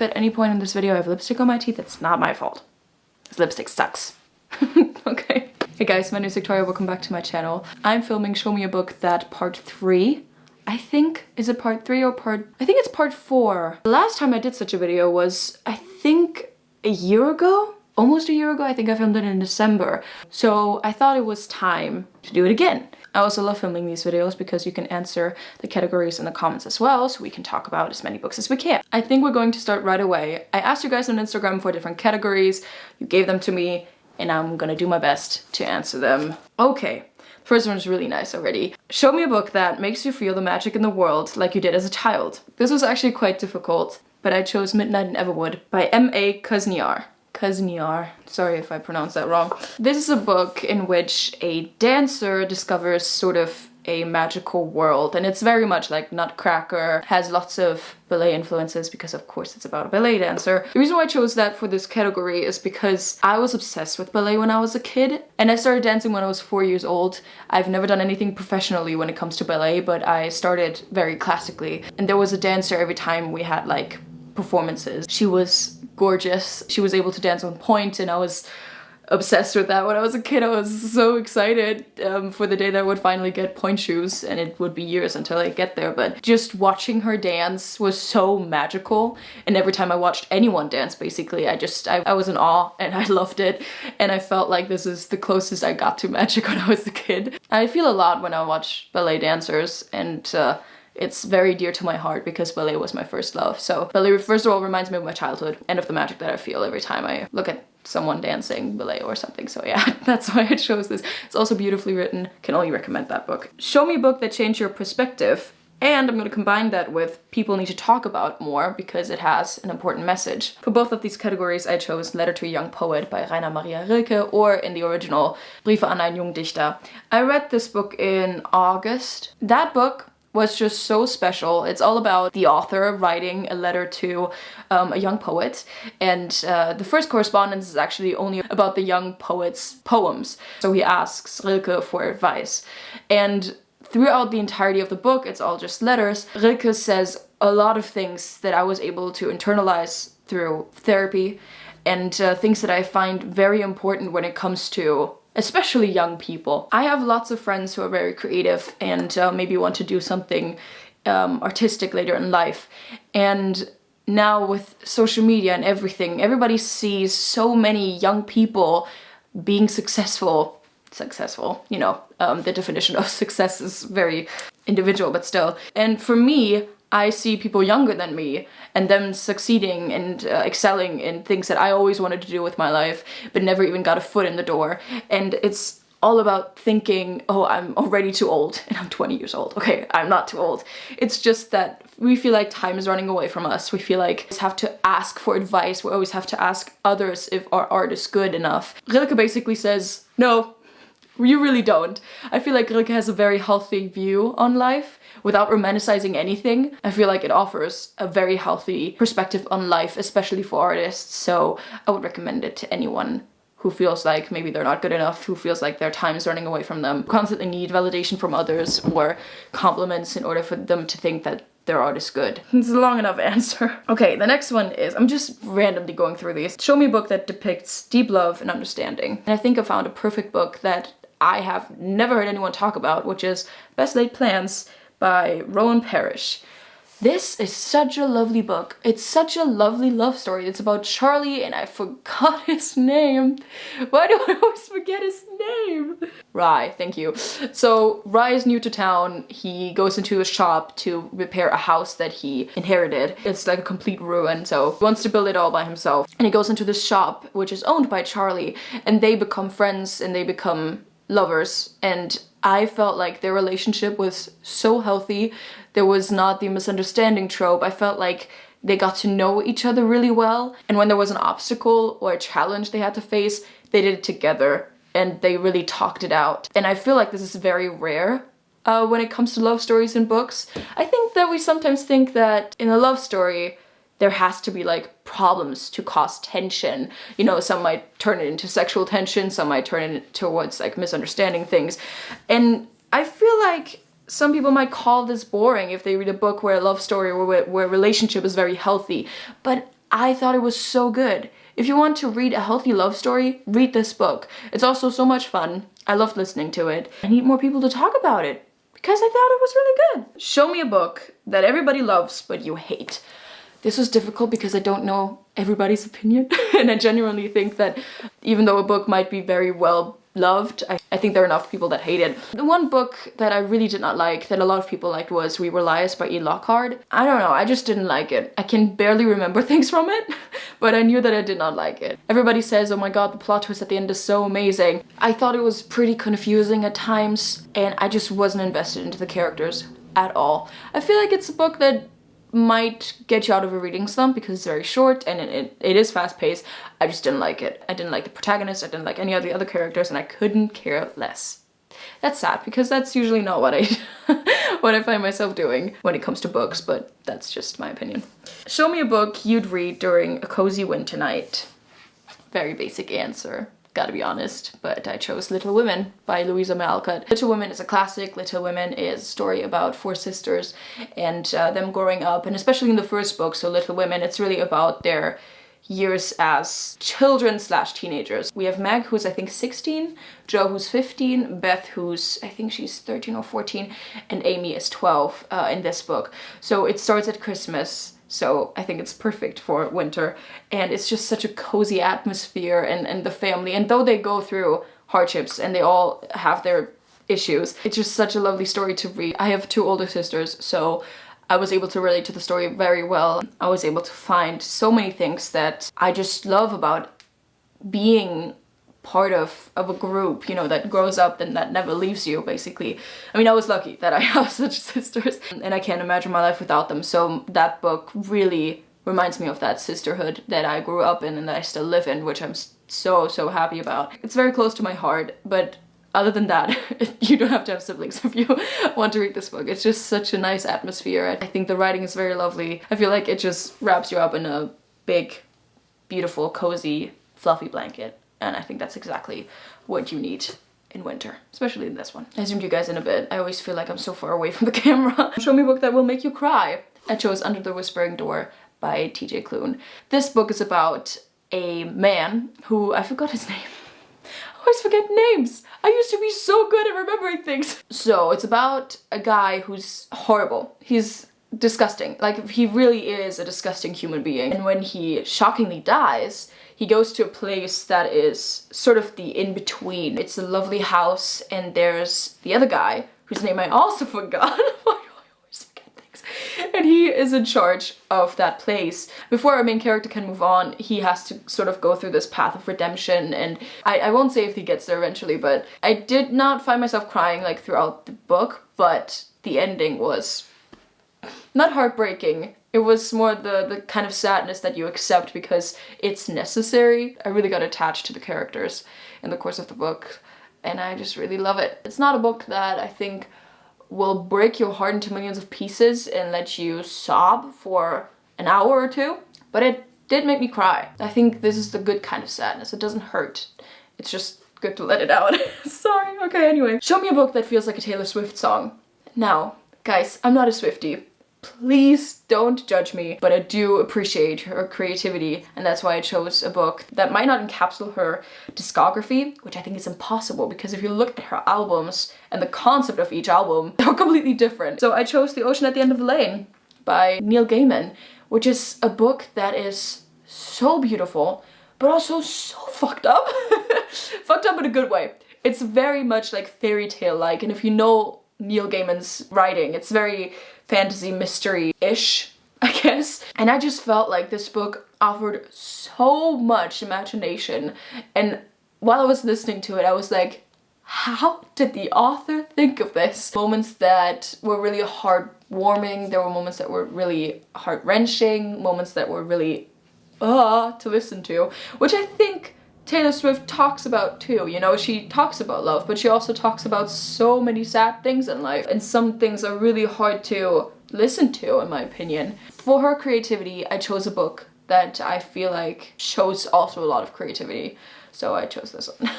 if at any point in this video I have lipstick on my teeth, it's not my fault. This lipstick sucks. Okay. Hey guys, my name is Victoria, welcome back to my channel. I'm filming Show Me a Book That Part 3. I think, is it part 3 or I think it's part 4. The last time I did such a video was, I think, a year ago? Almost a year ago. I think I filmed it in December. So I thought it was time to do it again. I also love filming these videos because you can answer the categories in the comments as well, so we can talk about as many books as we can. I think we're going to start right away. I asked you guys on Instagram for different categories, you gave them to me, and I'm gonna do my best to answer them. Okay, first one is really nice already. Show me a book that makes you feel the magic in the world like you did as a child. This was actually quite difficult, but I chose Midnight in Everwood by M.A. Kuzniar. Sorry if I pronounced that wrong. This is a book in which a dancer discovers sort of a magical world, and it's very much like Nutcracker, has lots of ballet influences because of course it's about a ballet dancer. The reason why I chose that for this category is because I was obsessed with ballet when I was a kid, and I started dancing when I was 4 years old. I've never done anything professionally when it comes to ballet, but I started very classically, and there was a dancer every time we had like performances. She was gorgeous. She was able to dance on point, and I was obsessed with that when I was a kid. I was so excited for the day that I would finally get point shoes, and it would be years until I get there, but just watching her dance was so magical, and every time I watched anyone dance basically I was in awe, and I loved it, and I felt like this is the closest I got to magic when I was a kid. I feel a lot when I watch ballet dancers, and it's very dear to my heart because ballet was my first love. So ballet, first of all, reminds me of my childhood and of the magic that I feel every time I look at someone dancing ballet or something. So yeah, that's why I chose this. It's also beautifully written. Can only recommend that book. Show me a book that changed your perspective. And I'm going to combine that with people need to talk about more because it has an important message. For both of these categories, I chose Letter to a Young Poet by Rainer Maria Rilke, or in the original, Briefe an einen Jungdichter. I read this book in August. That book was just so special. It's all about the author writing a letter to a young poet, and the first correspondence is actually only about the young poet's poems. So he asks Rilke for advice, and throughout the entirety of the book, it's all just letters. Rilke says a lot of things that I was able to internalize through therapy, and things that I find very important when it comes to especially young people. I have lots of friends who are very creative and maybe want to do something artistic later in life. And now with social media and everything, everybody sees so many young people being successful, you know, the definition of success is very individual, but still. And for me, I see people younger than me and them succeeding and excelling in things that I always wanted to do with my life, but never even got a foot in the door. And it's all about thinking, oh, I'm already too old, and I'm 20 years old. Okay, I'm not too old. It's just that we feel like time is running away from us. We feel like we have to ask for advice. We always have to ask others if our art is good enough. Rilke basically says, no, you really don't. I feel like Rilke has a very healthy view on life without romanticizing anything. I feel like it offers a very healthy perspective on life, especially for artists. So I would recommend it to anyone who feels like maybe they're not good enough, who feels like their time is running away from them, constantly need validation from others or compliments in order for them to think that their art is good. It's a long enough answer. Okay, the next one is, I'm just randomly going through these. Show me a book that depicts deep love and understanding. And I think I found a perfect book that I have never heard anyone talk about, which is Best Laid Plans by Rowan Parrish. This is such a lovely book. It's such a lovely love story. It's about Charlie, and I forgot his name. Why do I always forget his name? Rye, thank you. So Rye is new to town. He goes into a shop to repair a house that he inherited. It's like a complete ruin, so he wants to build it all by himself. And he goes into this shop, which is owned by Charlie, and they become friends and they become lovers, and I felt like their relationship was so healthy. There was not the misunderstanding trope. I felt like they got to know each other really well, and when there was an obstacle or a challenge they had to face, they did it together and they really talked it out. And I feel like this is very rare when it comes to love stories in books. I think that we sometimes think that in a love story there has to be like problems to cause tension. You know, some might turn it into sexual tension, some might turn it towards like misunderstanding things. And I feel like some people might call this boring if they read a book where a love story or where relationship is very healthy. But I thought it was so good. If you want to read a healthy love story, read this book. It's also so much fun. I loved listening to it. I need more people to talk about it because I thought it was really good. Show me a book that everybody loves but you hate. This was difficult because I don't know everybody's opinion and I genuinely think that even though a book might be very well loved, I think there are enough people that hate it. The one book that I really did not like, that a lot of people liked, was We Were Liars by E. Lockhart. I don't know, I just didn't like it. I can barely remember things from it, but I knew that I did not like it. Everybody says, oh my god, the plot twist at the end is so amazing. I thought it was pretty confusing at times, and I just wasn't invested into the characters at all. I feel like it's a book that might get you out of a reading slump because it's very short and it is fast-paced. I just didn't like it. I didn't like the protagonist, I didn't like any of the other characters, and I couldn't care less. That's sad because that's usually not what I find myself doing when it comes to books, but that's just my opinion. Show me a book you'd read during a cozy winter night. Very basic answer. Gotta be honest, but I chose Little Women by Louisa May Alcott. Little Women is a classic. Little Women is a story about 4 sisters and them growing up, and especially in the first book, so Little Women, it's really about their years as children / teenagers. We have Meg, who's I think 16, Jo, who's 15, Beth, who's I think she's 13 or 14, and Amy is 12 in this book. So it starts at Christmas. So I think it's perfect for winter, and it's just such a cozy atmosphere and the family, and though they go through hardships and they all have their issues, it's just such a lovely story to read. I have 2 older sisters, so I was able to relate to the story very well. I was able to find so many things that I just love about being part of a group, you know, that grows up and that never leaves you, basically. I mean, I was lucky that I have such sisters, and I can't imagine my life without them, so that book really reminds me of that sisterhood that I grew up in and that I still live in, which I'm so happy about. It's very close to my heart, but other than that, you don't have to have siblings if you want to read this book. It's just such a nice atmosphere. I think the writing is very lovely. I feel like it just wraps you up in a big, beautiful, cozy, fluffy blanket. And I think that's exactly what you need in winter, especially in this one. I zoomed you guys in a bit. I always feel like I'm so far away from the camera. Show me a book that will make you cry. I chose Under the Whispering Door by TJ Klune. This book is about a man who, I forgot his name. I always forget names. I used to be so good at remembering things. So it's about a guy who's horrible. He's disgusting. Like, he really is a disgusting human being. And when he shockingly dies, he goes to a place that is sort of the in-between. It's a lovely house, and there's the other guy, whose name I also forgot. Why do I always forget things? And he is in charge of that place. Before our main character can move on, he has to sort of go through this path of redemption, and I won't say if he gets there eventually, but I did not find myself crying like throughout the book, but the ending was not heartbreaking. It was more the kind of sadness that you accept because it's necessary. I really got attached to the characters in the course of the book, and I just really love it. It's not a book that I think will break your heart into millions of pieces and let you sob for an hour or 2, but it did make me cry. I think this is the good kind of sadness. It doesn't hurt. It's just good to let it out. Sorry, okay, anyway. Show me a book that feels like a Taylor Swift song. Now, guys, I'm not a Swiftie. Please don't judge me, but I do appreciate her creativity, and that's why I chose a book that might not encapsulate her discography, which I think is impossible because if you look at her albums and the concept of each album, they're completely different. So I chose The Ocean at the End of the Lane by Neil Gaiman, which is a book that is so beautiful, but also so fucked up. Fucked up in a good way. It's very much like fairy tale-like, and if you know Neil Gaiman's writing, it's very fantasy mystery-ish, I guess. And I just felt like this book offered so much imagination, and while I was listening to it, I was like, how did the author think of this? Moments that were really heartwarming, there were moments that were really heart-wrenching, moments that were really to listen to, which I think Taylor Swift talks about too. You know, she talks about love, but she also talks about so many sad things in life, and some things are really hard to listen to, in my opinion. For her creativity, I chose a book that I feel like shows also a lot of creativity, so I chose this one.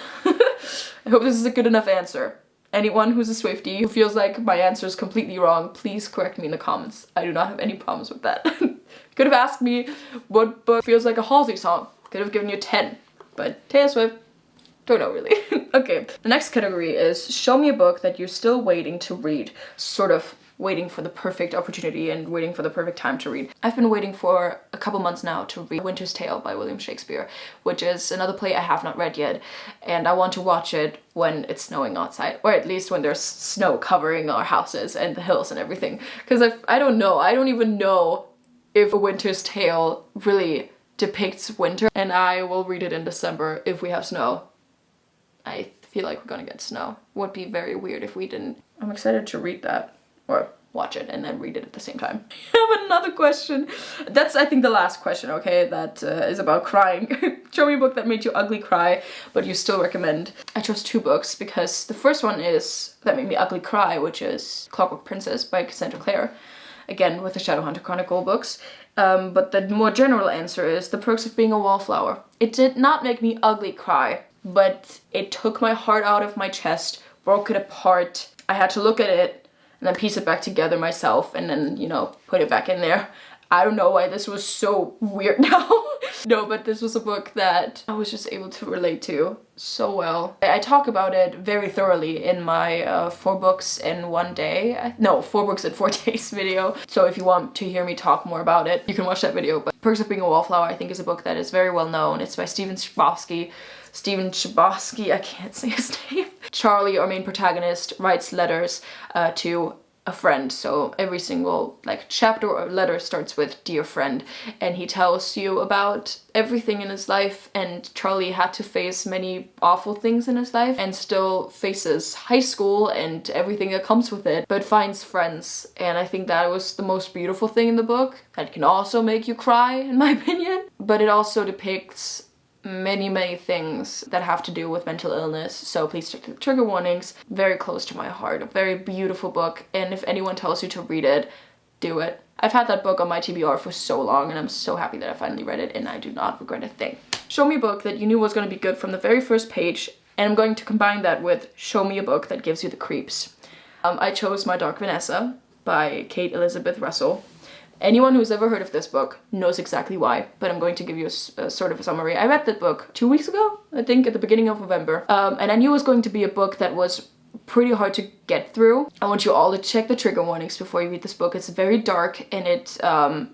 I hope this is a good enough answer. Anyone who's a Swiftie who feels like my answer is completely wrong, please correct me in the comments. I do not have any problems with that. Could have asked me what book feels like a Halsey song. Could have given you 10. But Taylor Swift, don't know really. Okay, the next category is show me a book that you're still waiting to read. Sort of waiting for the perfect opportunity and waiting for the perfect time to read. I've been waiting for a couple months now to read Winter's Tale by William Shakespeare, which is another play I have not read yet, and I want to watch it when it's snowing outside, or at least when there's snow covering our houses and the hills and everything. Because I don't know, I don't even know if A Winter's Tale really depicts winter, and I will read it in December if we have snow. I feel like we're gonna get snow. Would be very weird if we didn't. I'm excited to read that. Or watch it and then read it at the same time. I have another question. That's, I think, the last question, okay? That is about crying. Show me a book that made you ugly cry, but you still recommend. I chose 2 books because the first one is that made me ugly cry, which is Clockwork Princess by Cassandra Clare. Again, with the Shadowhunter Chronicle books. But the more general answer is The Perks of Being a Wallflower. It did not make me ugly cry, but it took my heart out of my chest, broke it apart. I had to look at it and then piece it back together myself and then, you know, put it back in there. I don't know why this was so weird now. No, but this was a book that I was just able to relate to so well. I talk about it very thoroughly in my 4 books in 1 day. No, 4 books in 4 days video. So if you want to hear me talk more about it, you can watch that video. But Perks of Being a Wallflower, I think, is a book that is very well known. It's by Stephen Chbosky, I can't say his name. Charlie, our main protagonist, writes letters to a friend. So every single chapter or letter starts with "Dear friend," and he tells you about everything in his life. And Charlie had to face many awful things in his life and still faces high school and everything that comes with it, but finds friends. And I think that was the most beautiful thing in the book. That can also make you cry, in my opinion. But it also depicts many things that have to do with mental illness, so please check the trigger warnings. Very close to my heart, a very beautiful book, and if anyone tells you to read it, do it. I've had that book on my TBR for so long, and I'm so happy that I finally read it, and I do not regret a thing. Show me a book that you knew was going to be good from the very first page, and I'm going to combine that with show me a book that gives you the creeps. I chose My Dark Vanessa by Kate Elizabeth Russell. Anyone who's ever heard of this book knows exactly why, but I'm going to give you a sort of a summary. I read that book 2 weeks ago, I think, at the beginning of November, and I knew it was going to be a book that was pretty hard to get through. I want you all to check the trigger warnings before you read this book. It's very dark, and it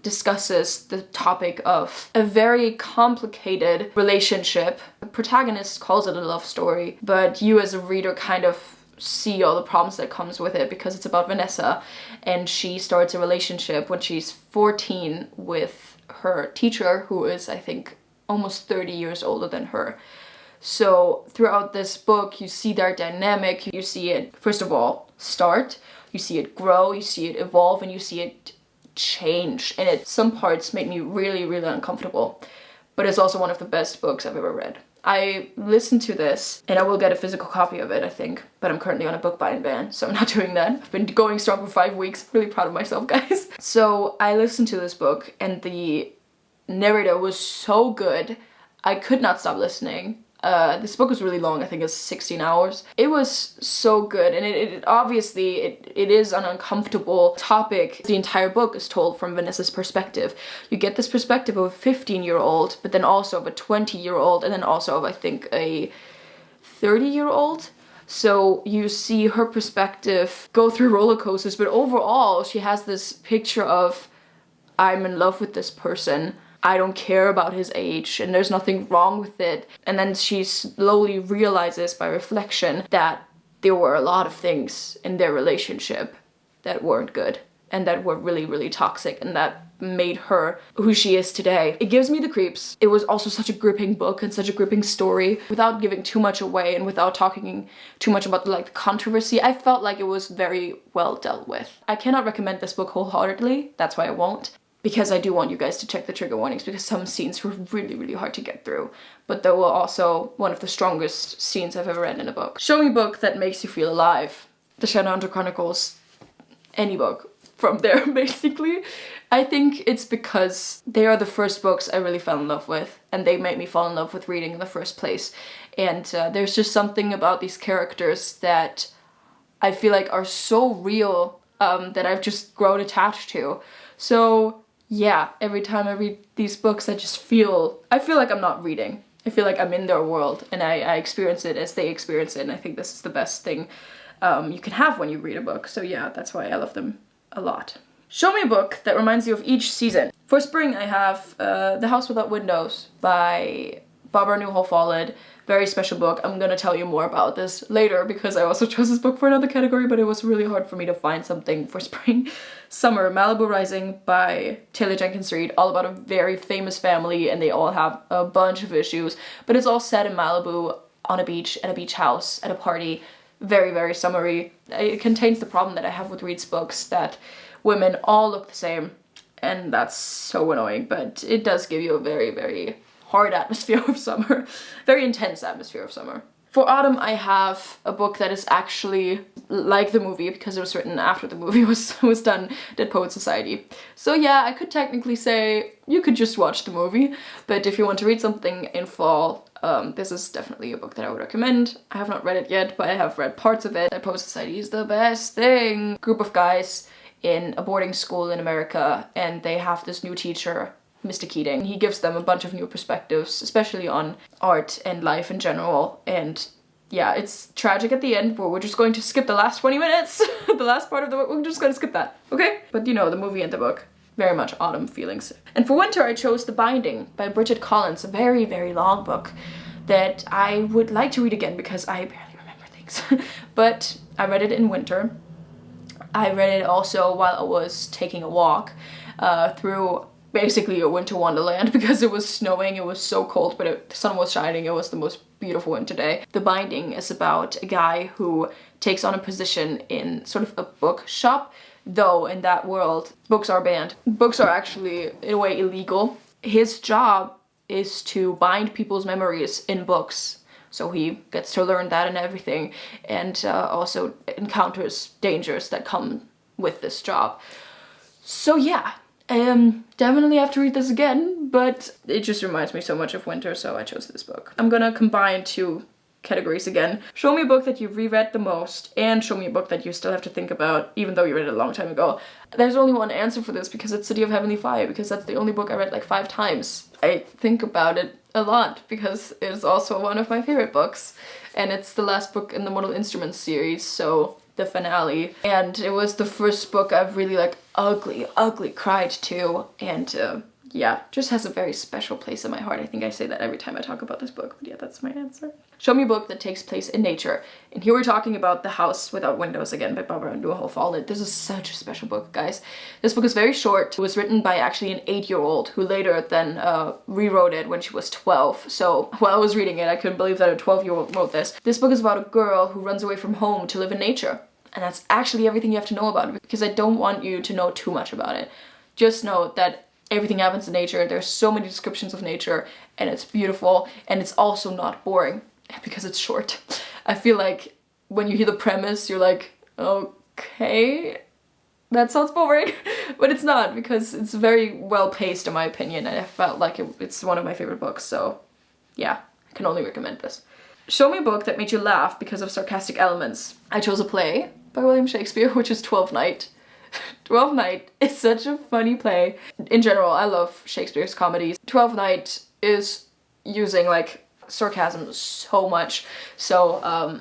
discusses the topic of a very complicated relationship. The protagonist calls it a love story, but you as a reader kind of see all the problems that comes with it because it's about Vanessa, and she starts a relationship when she's 14 with her teacher, who is, I think, almost 30 years older than her. So throughout this book you see their dynamic. You see it, first of all, start, you see it grow, you see it evolve, and you see it change. And some parts made me really uncomfortable, but it's also one of the best books I've ever read. I listened to this, and I will get a physical copy of it, I think, but I'm currently on a book buying ban, so I'm not doing that. I've been going strong for 5 weeks. Really proud of myself, guys. So I listened to this book, and the narrator was so good. I could not stop listening. This book was really long, I think it's 16 hours. It was so good, and it obviously, it is an uncomfortable topic. The entire book is told from Vanessa's perspective. You get this perspective of a 15-year-old, but then also of a 20-year-old, and then also of, I think, a 30-year-old. So you see her perspective go through roller coasters, but overall, she has this picture of, I'm in love with this person. I don't care about his age, and there's nothing wrong with it. And then she slowly realizes by reflection that there were a lot of things in their relationship that weren't good and that were really toxic, and that made her who she is today. It gives me the creeps. It was also such a gripping book and such a gripping story. Without giving too much away and without talking too much about the controversy, I felt like it was very well dealt with. I cannot recommend this book wholeheartedly, that's why I won't. Because I do want you guys to check the trigger warnings, because some scenes were really hard to get through. But they were also one of the strongest scenes I've ever read in a book. Show me a book that makes you feel alive. The Shadowhunter Chronicles. Any book from there, basically. I think it's because they are the first books I really fell in love with, and they made me fall in love with reading in the first place. And there's just something about these characters that I feel like are so real, that I've just grown attached to. So yeah, every time I read these books, I feel like I'm not reading. I feel like I'm in their world, and I experience it as they experience it, and I think this is the best thing you can have when you read a book. So yeah, that's why I love them a lot. Show me a book that reminds you of each season. For spring, I have The House Without Windows by Barbara Newhall Follett. Very special book. I'm gonna tell you more about this later because I also chose this book for another category, but it was really hard for me to find something for spring. Summer, Malibu Rising by Taylor Jenkins Reid, all about a very famous family, and they all have a bunch of issues, but it's all set in Malibu on a beach, at a beach house, at a party. Very, very summery. It contains the problem that I have with Reid's books, that women all look the same, and that's so annoying, but it does give you a very, very hard atmosphere of summer. Very intense atmosphere of summer. For autumn, I have a book that is actually like the movie because it was written after the movie was done, Dead Poets Society. So yeah, I could technically say you could just watch the movie, but if you want to read something in fall, this is definitely a book that I would recommend. I have not read it yet, but I have read parts of it. Dead Poets Society is the best thing. Group of guys in a boarding school in America, and they have this new teacher, Mr. Keating. He gives them a bunch of new perspectives, especially on art and life in general, and yeah, it's tragic at the end, but we're just going to skip the last 20 minutes. The last part of the book, we're just gonna skip that, okay? But you know, the movie and the book, very much autumn feelings. And for winter, I chose The Binding by Bridget Collins, a very, very long book that I would like to read again because I barely remember things. But I read it in winter. I read it also while I was taking a walk through basically a winter wonderland because it was snowing, it was so cold, but the sun was shining, it was the most beautiful winter day. The Binding is about a guy who takes on a position in sort of a bookshop, though in that world, books are banned. Books are actually, in a way, illegal. His job is to bind people's memories in books. So he gets to learn that and everything, and also encounters dangers that come with this job. So yeah, definitely have to read this again, but it just reminds me so much of winter, so I chose this book. I'm gonna combine two categories again. Show me a book that you've reread the most, and show me a book that you still have to think about, even though you read it a long time ago. There's only one answer for this because it's City of Heavenly Fire, because that's the only book I read like 5 times. I think about it a lot because it's also one of my favorite books, and it's the last book in the Mortal Instruments series, so the finale, and it was the first book I've really like ugly cried to, and yeah, just has a very special place in my heart. I think I say that every time I talk about this book, but yeah, that's my answer. Show me a book that takes place in nature, and here we're talking about The House Without Windows again by Barbara Newhall Follett. This is such a special book, guys. This book is very short. It was written by actually an 8-year-old who later then rewrote it when she was 12. So while I was reading it, I couldn't believe that a 12-year-old wrote this. This book is about a girl who runs away from home to live in nature. And that's actually everything you have to know about it, because I don't want you to know too much about it. Just know that everything happens in nature. There's so many descriptions of nature, and it's beautiful, and it's also not boring because it's short. I feel like when you hear the premise, you're like, okay, that sounds boring, but it's not, because it's very well paced in my opinion, and I felt like it's one of my favorite books, so yeah, I can only recommend this. Show me a book that made you laugh because of sarcastic elements. I chose a play by William Shakespeare, which is Twelfth Night. Twelfth Night is such a funny play. In general, I love Shakespeare's comedies. Twelfth Night is using like sarcasm so much, so I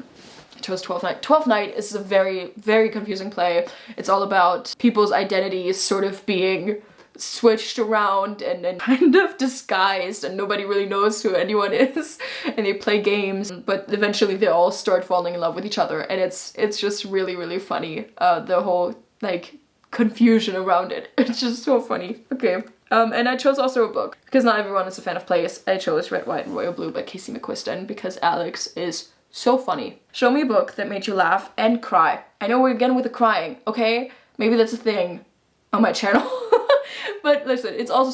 chose Twelfth Night. Twelfth Night is a very, very confusing play. It's all about people's identities sort of being switched around and kind of disguised, and nobody really knows who anyone is, and they play games, but eventually they all start falling in love with each other, and it's just really, really funny. The whole like confusion around it, it's just so funny. Okay, and I chose also a book because not everyone is a fan of plays. I chose Red, White, and Royal Blue by Casey McQuiston because Alex is so funny. Show me a book that made you laugh and cry. I know we're again with the crying, okay? Maybe that's a thing on my channel. But listen, it also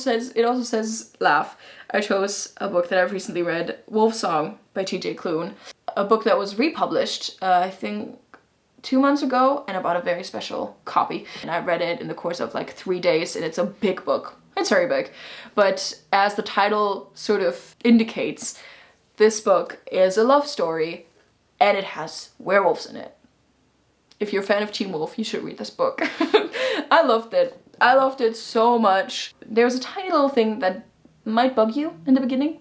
says laugh. I chose a book that I've recently read, Wolf Song by T.J. Klune. A book that was republished, I think 2 months ago, and I bought a very special copy. And I read it in the course of like 3 days, and it's a big book. It's very big. But as the title sort of indicates, this book is a love story, and it has werewolves in it. If you're a fan of Teen Wolf, you should read this book. I loved it. I loved it so much. There was a tiny little thing that might bug you in the beginning.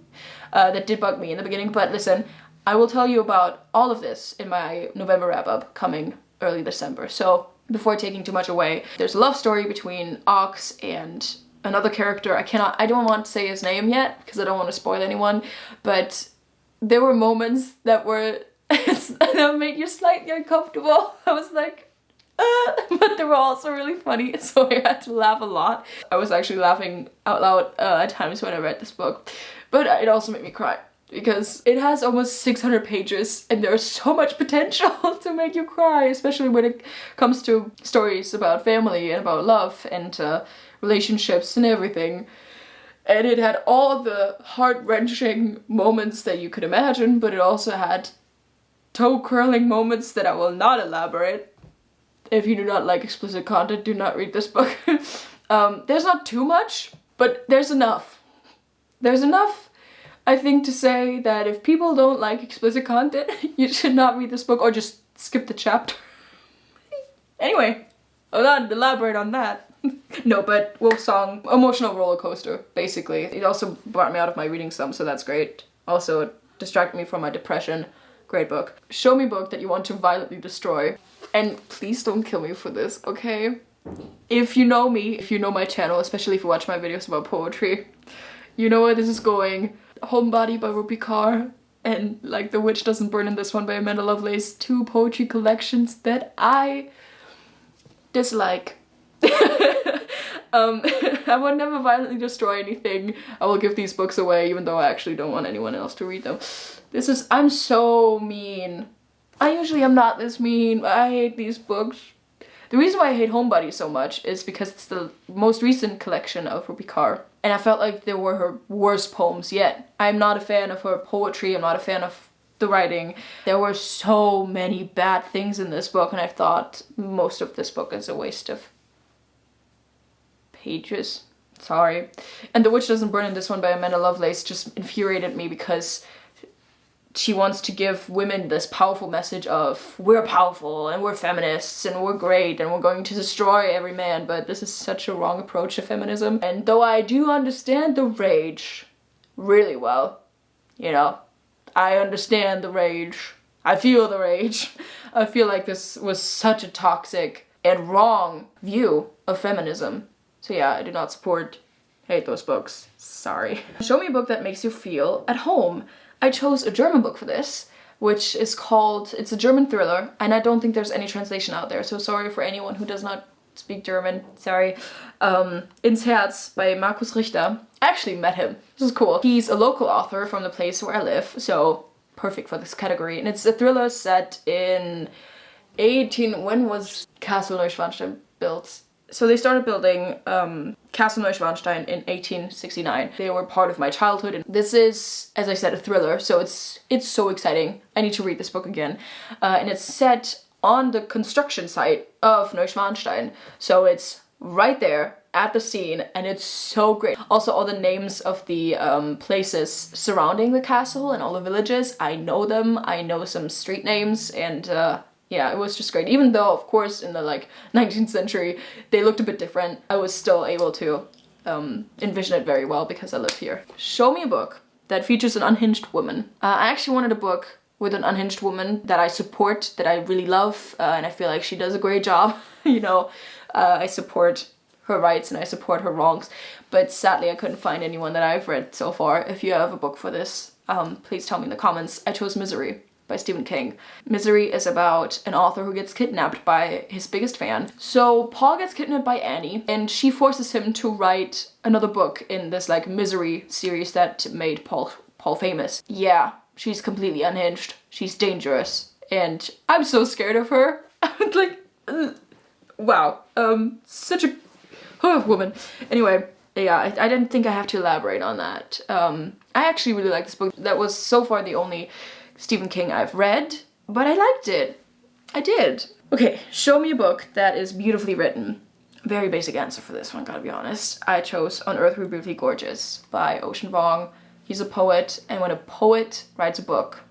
That did bug me in the beginning, but listen, I will tell you about all of this in my November wrap-up coming early December. So before taking too much away, there's a love story between Ox and another character. I don't want to say his name yet because I don't want to spoil anyone, but there were moments that made you slightly uncomfortable. I was like, but they were also really funny, so I had to laugh a lot. I was actually laughing out loud at times when I read this book, but it also made me cry because it has almost 600 pages and there's so much potential to make you cry, especially when it comes to stories about family and about love and relationships and everything. And it had all the heart-wrenching moments that you could imagine, but it also had toe-curling moments that I will not elaborate. If you do not like explicit content, do not read this book. There's not too much, but there's enough. There's enough, I think, to say that if people don't like explicit content, you should not read this book or just skip the chapter. Anyway, I'll not elaborate on that. No, but Wolf Song, emotional roller coaster, basically. It also brought me out of my reading slump, so that's great. Also, it distracted me from my depression. Great book. Show me a book that you want to violently destroy. And please don't kill me for this, okay? If you know me, if you know my channel, especially if you watch my videos about poetry, you know where this is going. Homebody by Rupi Kaur and like The Witch Doesn't Burn in This One by Amanda Lovelace, two poetry collections that I dislike. I would never violently destroy anything. I will give these books away even though I actually don't want anyone else to read them. I'm so mean. I usually am not this mean, but I hate these books. The reason why I hate Homebody so much is because it's the most recent collection of Rupi Kaur. And I felt like they were her worst poems yet. I'm not a fan of her poetry, I'm not a fan of the writing. There were so many bad things in this book and I thought most of this book is a waste of pages. Sorry. And The Witch Doesn't Burn in This One by Amanda Lovelace just infuriated me because she wants to give women this powerful message of we're powerful and we're feminists and we're great and we're going to destroy every man, but this is such a wrong approach to feminism. And though I do understand the rage really well, you know, I understand the rage, I feel the rage, I feel like this was such a toxic and wrong view of feminism. So yeah, I do not hate those books. Sorry. Show me a book that makes you feel at home. I chose a German book for this, which is called, it's a German thriller, and I don't think there's any translation out there, so sorry for anyone who does not speak German, sorry. Ins Herz by Markus Richter. I actually met him, this is cool. He's a local author from the place where I live, so perfect for this category. And it's a thriller set in when was Castle Neuschwanstein built? So they started building Castle Neuschwanstein in 1869. They were part of my childhood, and this is, as I said, a thriller, so it's so exciting. I need to read this book again. And it's set on the construction site of Neuschwanstein, so it's right there at the scene, and it's so great. Also, all the names of the places surrounding the castle and all the villages, I know them. I know some street names, and yeah, it was just great. Even though, of course, in the 19th century, they looked a bit different, I was still able to envision it very well because I live here. Show me a book that features an unhinged woman. I actually wanted a book with an unhinged woman that I support, that I really love, and I feel like she does a great job. You know, I support her rights and I support her wrongs, but sadly I couldn't find anyone that I've read so far. If you have a book for this, please tell me in the comments. I chose Misery by Stephen King. Misery is about an author who gets kidnapped by his biggest fan. So Paul gets kidnapped by Annie and she forces him to write another book in this Misery series that made Paul famous. Yeah, she's completely unhinged. She's dangerous and I'm so scared of her. Wow, such a woman. Anyway, yeah, I didn't think I have to elaborate on that. I actually really like this book. That was so far the only Stephen King I've read, but I liked it. I did. Okay, show me a book that is beautifully written. Very basic answer for this one, gotta be honest. I chose On Earth We're Briefly Gorgeous by Ocean Vuong. He's a poet, and when a poet writes a book,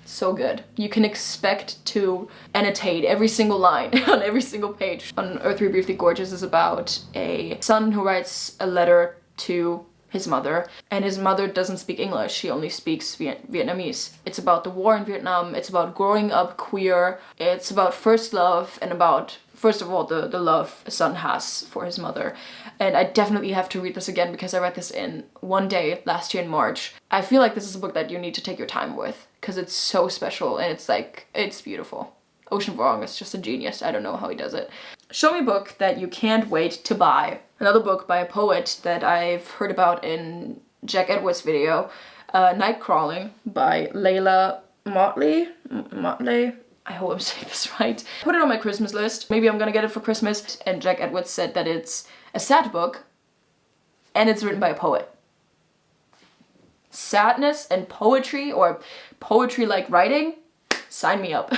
so good. You can expect to annotate every single line on every single page. On Earth Three Briefly Gorgeous is about a son who writes a letter to his mother, and his mother doesn't speak English, she only speaks Vietnamese. It's about the war in Vietnam, it's about growing up queer, it's about first love, and about, first of all, the love a son has for his mother. And I definitely have to read this again because I read this in one day last year in March. I feel like this is a book that you need to take your time with because it's so special and it's like, it's beautiful. Ocean Vuong is just a genius. I don't know how he does it. Show me a book that you can't wait to buy. Another book by a poet that I've heard about in Jack Edwards' video. Nightcrawling by Layla Motley. I hope I'm saying this right. Put it on my Christmas list. Maybe I'm gonna get it for Christmas. And Jack Edwards said that it's a sad book and it's written by a poet. Sadness and poetry, or poetry-like writing, sign me up.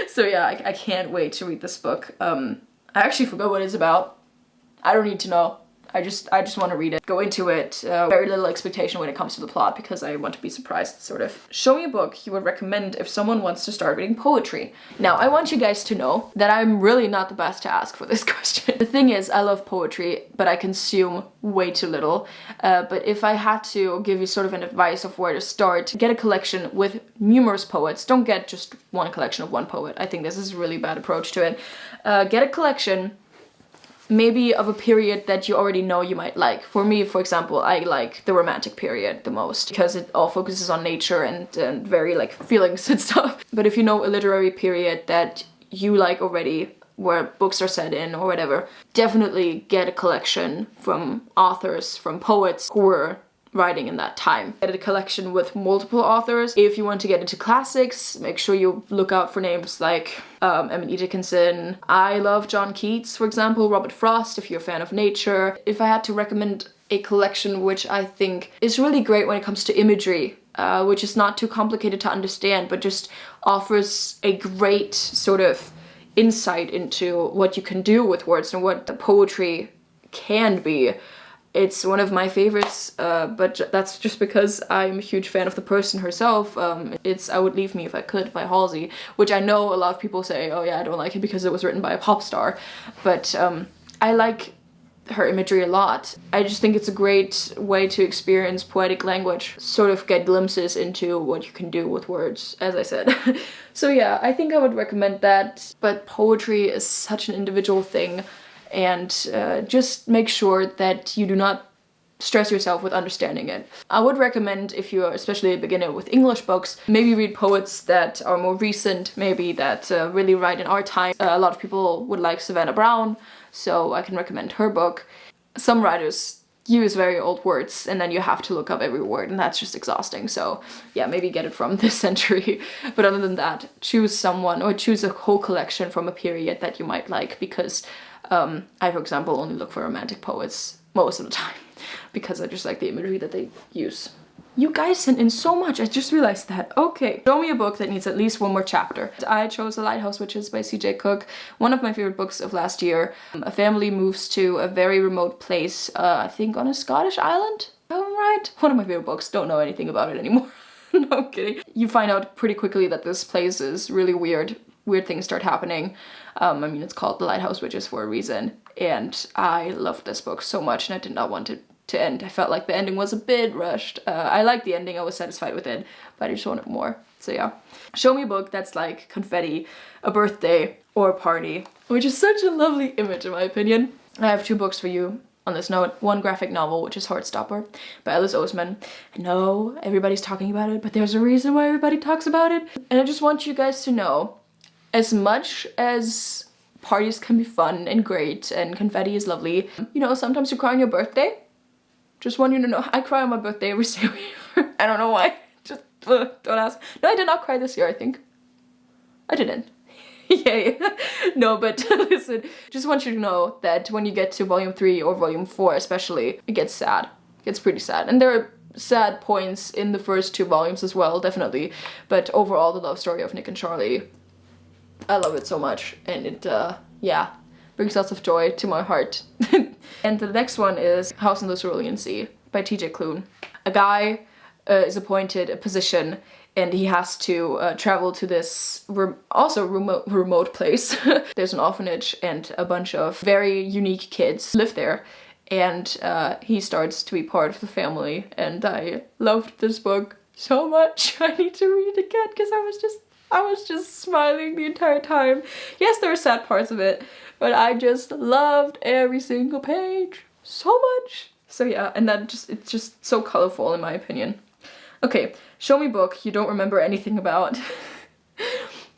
So yeah, I can't wait to read this book. I actually forgot what it's about. I don't need to know. I just want to read it. Go into it. Very little expectation when it comes to the plot because I want to be surprised, sort of. Show me a book you would recommend if someone wants to start reading poetry. Now, I want you guys to know that I'm really not the best to ask for this question. The thing is, I love poetry, but I consume way too little. But if I had to give you sort of an advice of where to start, get a collection with numerous poets. Don't get just one collection of one poet. I think this is a really bad approach to it. Get a collection maybe of a period that you already know you might like. For me, for example, I like the Romantic period the most because it all focuses on nature and very like feelings and stuff. But if you know a literary period that you like already, where books are set in or whatever, definitely get a collection from authors, from poets who were writing in that time. Get a collection with multiple authors. If you want to get into classics, make sure you look out for names like Emily Dickinson. I love John Keats, for example, Robert Frost, if you're a fan of nature. If I had to recommend a collection which I think is really great when it comes to imagery, which is not too complicated to understand, but just offers a great sort of insight into what you can do with words and what the poetry can be. It's one of my favorites, but that's just because I'm a huge fan of the person herself. It's I Would Leave Me If I Could by Halsey, which I know a lot of people say, oh yeah, I don't like it because it was written by a pop star. But I like her imagery a lot. I just think it's a great way to experience poetic language, sort of get glimpses into what you can do with words, as I said. So yeah, I think I would recommend that, but poetry is such an individual thing. And just make sure that you do not stress yourself with understanding it. I would recommend, if you're especially a beginner with English books, maybe read poets that are more recent, maybe that really write in our time. A lot of people would like Savannah Brown, so I can recommend her book. Some writers use very old words and then you have to look up every word and that's just exhausting. So yeah, maybe get it from this century. But other than that, choose someone or choose a whole collection from a period that you might like, because I, for example, only look for romantic poets most of the time because I just like the imagery that they use. You guys sent in so much, I just realized that. Okay, show me a book that needs at least one more chapter. I chose The Lighthouse, which is by C.J. Cook, one of my favorite books of last year. A family moves to a very remote place, I think on a Scottish island? Oh, right. One of my favorite books, don't know anything about it anymore. No, I'm kidding. You find out pretty quickly that this place is really weird. Weird things start happening. I mean, it's called The Lighthouse, which is for a reason. And I loved this book so much and I did not want it to end. I felt like the ending was a bit rushed. I liked the ending, I was satisfied with it, but I just wanted more. So yeah. Show me a book that's like confetti, a birthday, or a party, which is such a lovely image in my opinion. I have two books for you on this note. One graphic novel, which is Heartstopper by Alice Oseman. I know everybody's talking about it, but there's a reason why everybody talks about it. And I just want you guys to know, as much as parties can be fun and great and confetti is lovely, you know, sometimes you cry on your birthday. Just want you to know, I cry on my birthday every single year. I don't know why. Just don't ask. No, I did not cry this year, I think. I didn't. Yay. No, but listen, just want you to know that when you get to volume 3 or volume 4 especially, it gets sad. It gets pretty sad. And there are sad points in the first 2 volumes as well, definitely. But overall, the love story of Nick and Charlie, I love it so much. And it, yeah, brings lots of joy to my heart. And the next one is House in the Cerulean Sea by T.J. Klune. A guy is appointed a position and he has to travel to this also remote place. There's an orphanage and a bunch of very unique kids live there, and he starts to be part of the family, and I loved this book so much. I need to read it again because I was just smiling the entire time. Yes, there are sad parts of it, but I just loved every single page so much. So yeah, and it's just so colorful in my opinion. Okay, show me book you don't remember anything about.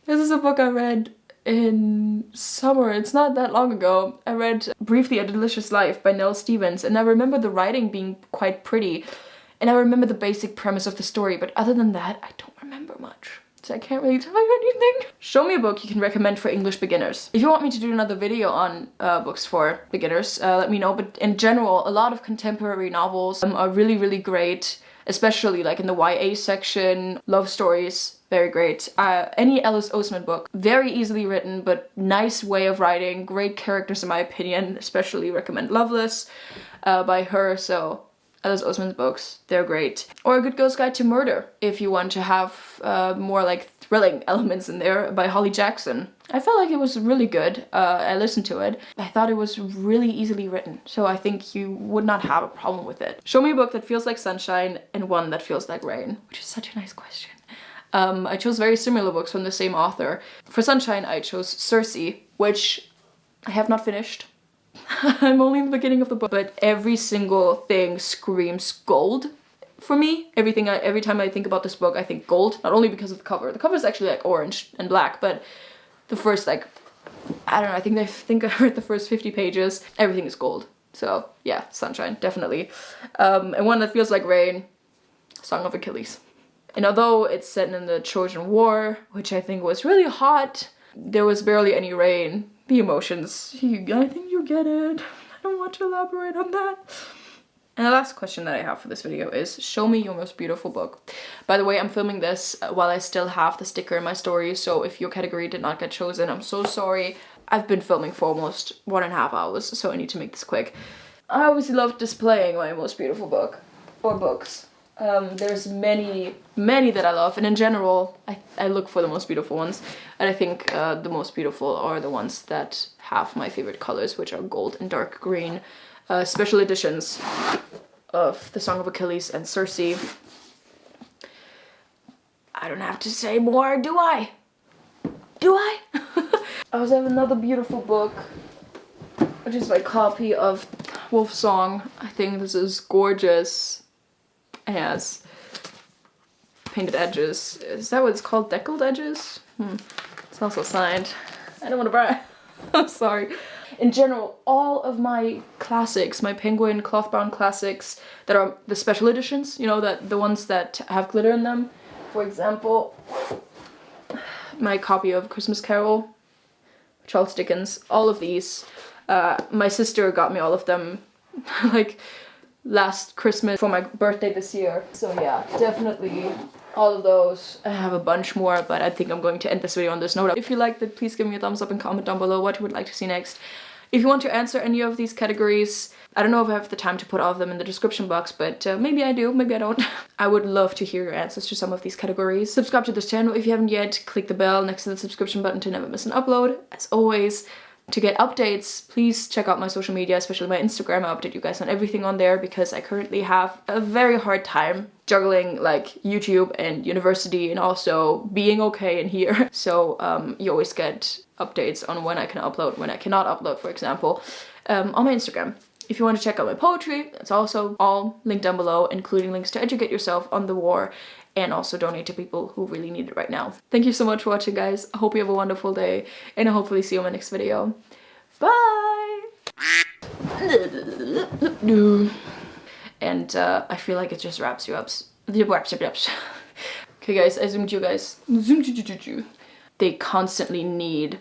This is a book I read in summer. It's not that long ago. I read briefly A Delicious Life by Nell Stevens, and I remember the writing being quite pretty, and I remember the basic premise of the story, but other than that, I don't remember much. So I can't really tell you anything. Show me a book you can recommend for English beginners. If you want me to do another video on books for beginners, let me know. But in general, a lot of contemporary novels are really, really great, especially like in the YA section. Love stories, very great. Any Alice Oseman book, very easily written, but nice way of writing, great characters in my opinion, especially recommend Loveless by her. So Alice Oseman's books, they're great. Or A Good Girl's Guide to Murder, if you want to have more like thrilling elements in there, by Holly Jackson. I felt like it was really good. I listened to it. I thought it was really easily written, so I think you would not have a problem with it. Show me a book that feels like sunshine and one that feels like rain, which is such a nice question. I chose very similar books from the same author. For sunshine, I chose Circe, which I have not finished. I'm only in the beginning of the book, but every single thing screams gold for me. Every time I think about this book, I think gold, not only because of the cover. The cover is actually like orange and black, but the first I don't know, I think I read the first 50 pages, everything is gold. So yeah, sunshine, definitely. And one that feels like rain, Song of Achilles. And although it's set in the Trojan War, which I think was really hot, there was barely any rain. The emotions, I think you get it. I don't want to elaborate on that. And the last question that I have for this video is, show me your most beautiful book. By the way, I'm filming this while I still have the sticker in my story, so if your category did not get chosen, I'm so sorry. I've been filming for almost 1.5 hours, so I need to make this quick. I obviously love displaying my most beautiful book, or books. There's many that I love, and in general, I look for the most beautiful ones, and I think the most beautiful are the ones that have my favorite colors, which are gold and dark green. Special editions of The Song of Achilles and Circe. I don't have to say more, do I? Do I? I also have another beautiful book, which is my copy of Wolf Song. I think this is gorgeous. It has painted edges. Is that what it's called? Deckled edges? It's also signed. I don't want to buy. I'm sorry. In general, all of my classics, my Penguin cloth-bound classics that are the special editions, you know, the ones that have glitter in them. For example, my copy of Christmas Carol, Charles Dickens, all of these. My sister got me all of them, like, last Christmas for my birthday this year. So yeah, definitely all of those. I have a bunch more, but I think I'm going to end this video on this note. If you liked it, please give me a thumbs up and comment down below what you would like to see next. If you want to answer any of these categories, I don't know if I have the time to put all of them in the description box, but maybe I do, maybe I don't. I would love to hear your answers to some of these categories. Subscribe to this channel if you haven't yet. Click the bell next to the subscription button to never miss an upload. As always, to get updates, please check out my social media, especially my Instagram. I update you guys on everything on there because I currently have a very hard time juggling like YouTube and university and also being okay in here. So you always get updates on when I can upload, when I cannot upload, for example, on my Instagram. If you want to check out my poetry, it's also all linked down below, including links to educate yourself on the war and also donate to people who really need it right now. Thank you so much for watching, guys. I hope you have a wonderful day, and I'll hopefully see you in my next video. Bye! And I feel like it just wraps you up. Okay, guys, I zoomed you guys. They constantly need,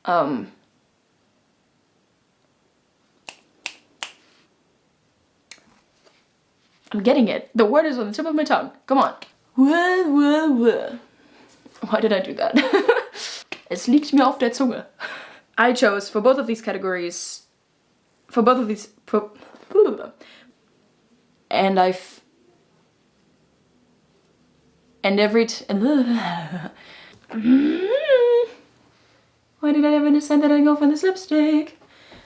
I'm getting it. The word is on the tip of my tongue. Come on. Why did I do that? Es liegt mir auf der Zunge. I chose for both of these categories, And why did I ever decide that I'd go for this lipstick?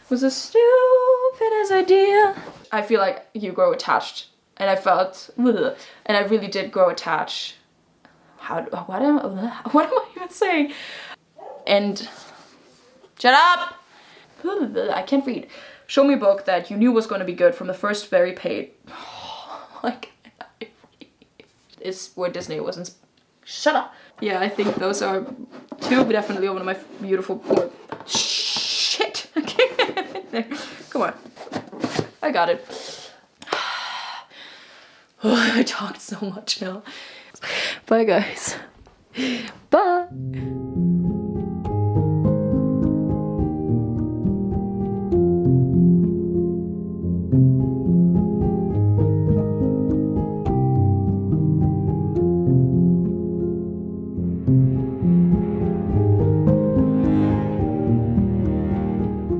It was the stupidest idea. I feel like you grow attached, and I felt, and I really did grow attached. What am I even saying? And shut up! I can't read. Show me a book that you knew was going to be good from the first very page. Like, it's where Disney wasn't. Shut up! Yeah, I think those are two, but definitely one of my beautiful. Shit! Okay. Come on. I got it. I talked so much now. Bye, guys. Bye.